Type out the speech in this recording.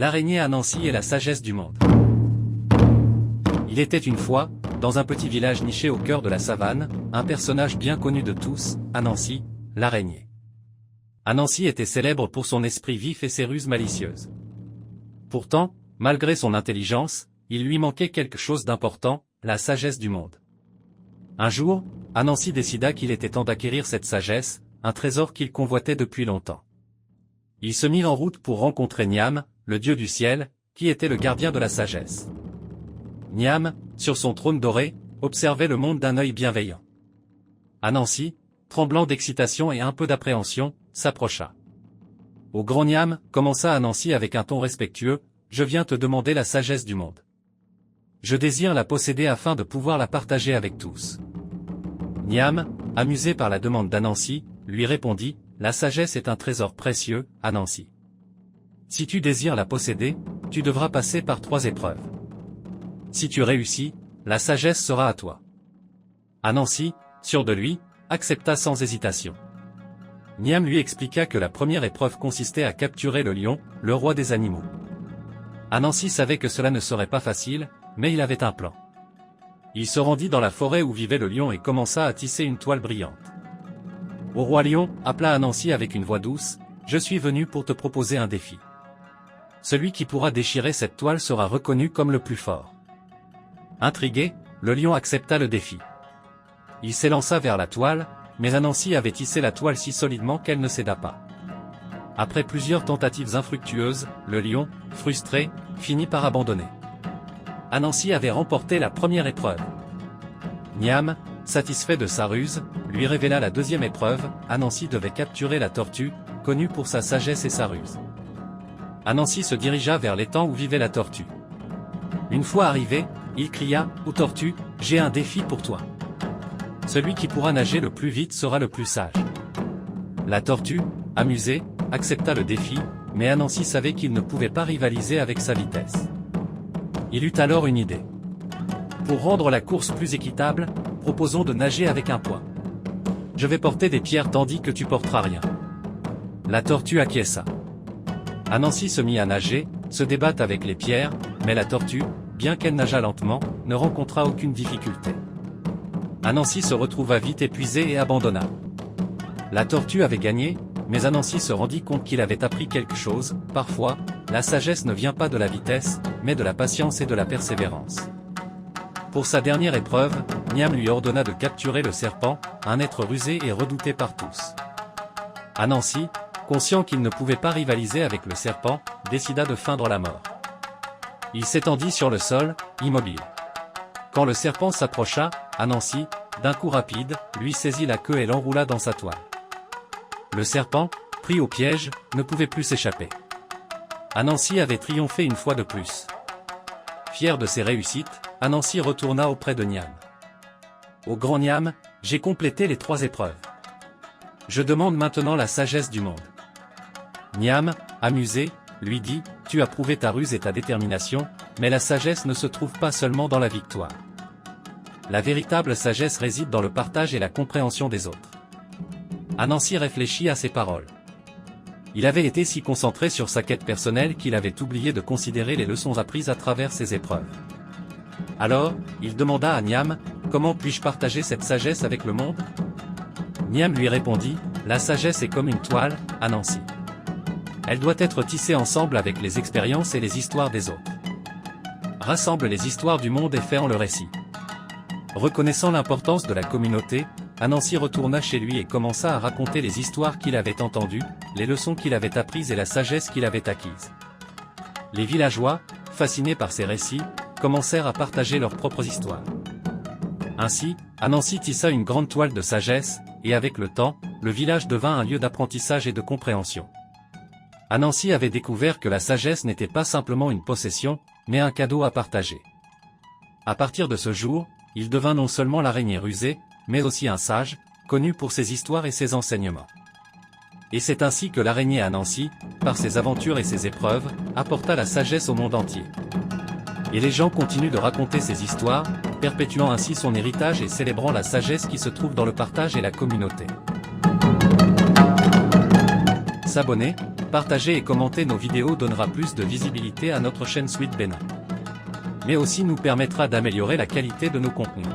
L'araignée Anansi et la sagesse du monde. Il était une fois, dans un petit village niché au cœur de la savane, un personnage bien connu de tous, Anansi, l'araignée. Anansi était célèbre pour son esprit vif et ses ruses malicieuses. Pourtant, malgré son intelligence, il lui manquait quelque chose d'important, la sagesse du monde. Un jour, Anansi décida qu'il était temps d'acquérir cette sagesse, un trésor qu'il convoitait depuis longtemps. Il se mit en route pour rencontrer Niam, le dieu du ciel, qui était le gardien de la sagesse. Niam, sur son trône doré, observait le monde d'un œil bienveillant. Anansi, tremblant d'excitation et un peu d'appréhension, s'approcha. Au grand Niam, commença Anansi avec un ton respectueux, « Je viens te demander la sagesse du monde. Je désire la posséder afin de pouvoir la partager avec tous. » Niam, amusé par la demande d'Anansi, lui répondit, « La sagesse est un trésor précieux, Anansi. Si tu désires la posséder, tu devras passer par 3 épreuves. Si tu réussis, la sagesse sera à toi. » Anansi, sûr de lui, accepta sans hésitation. Niam lui expliqua que la première épreuve consistait à capturer le lion, le roi des animaux. Anansi savait que cela ne serait pas facile, mais il avait un plan. Il se rendit dans la forêt où vivait le lion et commença à tisser une toile brillante. Au roi lion, appela Anansi avec une voix douce, « Je suis venu pour te proposer un défi. Celui qui pourra déchirer cette toile sera reconnu comme le plus fort. » Intrigué, le lion accepta le défi. Il s'élança vers la toile, mais Anansi avait tissé la toile si solidement qu'elle ne céda pas. Après plusieurs tentatives infructueuses, le lion, frustré, finit par abandonner. Anansi avait remporté la première épreuve. Niam, satisfait de sa ruse, lui révéla la deuxième épreuve, Anansi devait capturer la tortue, connue pour sa sagesse et sa ruse. Anansi se dirigea vers l'étang où vivait la tortue. Une fois arrivé, il cria, « Ô tortue, j'ai un défi pour toi. Celui qui pourra nager le plus vite sera le plus sage. » La tortue, amusée, accepta le défi, mais Anansi savait qu'il ne pouvait pas rivaliser avec sa vitesse. Il eut alors une idée. Pour rendre la course plus équitable, proposons de nager avec un poids. Je vais porter des pierres tandis que tu porteras rien. La tortue acquiesça. Anansi se mit à nager, se débattre avec les pierres, mais la tortue, bien qu'elle nageât lentement, ne rencontra aucune difficulté. Anansi se retrouva vite épuisé et abandonna. La tortue avait gagné, mais Anansi se rendit compte qu'il avait appris quelque chose, parfois, la sagesse ne vient pas de la vitesse, mais de la patience et de la persévérance. Pour sa dernière épreuve, Niam lui ordonna de capturer le serpent, un être rusé et redouté par tous. Anansi, conscient qu'il ne pouvait pas rivaliser avec le serpent, décida de feindre la mort. Il s'étendit sur le sol, immobile. Quand le serpent s'approcha, Anansi, d'un coup rapide, lui saisit la queue et l'enroula dans sa toile. Le serpent, pris au piège, ne pouvait plus s'échapper. Anansi avait triomphé une fois de plus. Fier de ses réussites, Anansi retourna auprès de Niam. « Au grand Niam, j'ai complété les 3 épreuves. Je demande maintenant la sagesse du monde. » Niam, amusé, lui dit, « Tu as prouvé ta ruse et ta détermination, mais la sagesse ne se trouve pas seulement dans la victoire. La véritable sagesse réside dans le partage et la compréhension des autres. » Anansi réfléchit à ces paroles. Il avait été si concentré sur sa quête personnelle qu'il avait oublié de considérer les leçons apprises à travers ces épreuves. Alors, il demanda à Niam, « Comment puis-je partager cette sagesse avec le monde ?» Niam lui répondit, « La sagesse est comme une toile, Anansi. Elle doit être tissée ensemble avec les expériences et les histoires des autres. Rassemble les histoires du monde et fais en le récit. » Reconnaissant l'importance de la communauté, Anansi retourna chez lui et commença à raconter les histoires qu'il avait entendues, les leçons qu'il avait apprises et la sagesse qu'il avait acquise. Les villageois, fascinés par ces récits, commencèrent à partager leurs propres histoires. Ainsi, Anansi tissa une grande toile de sagesse, et avec le temps, le village devint un lieu d'apprentissage et de compréhension. Anansi avait découvert que la sagesse n'était pas simplement une possession, mais un cadeau à partager. À partir de ce jour, il devint non seulement l'araignée rusée, mais aussi un sage, connu pour ses histoires et ses enseignements. Et c'est ainsi que l'araignée Anansi, par ses aventures et ses épreuves, apporta la sagesse au monde entier. Et les gens continuent de raconter ces histoires, perpétuant ainsi son héritage et célébrant la sagesse qui se trouve dans le partage et la communauté. S'abonner, Partager et commenter nos vidéos donnera plus de visibilité à notre chaîne Sweet Bénin. Mais aussi nous permettra d'améliorer la qualité de nos contenus.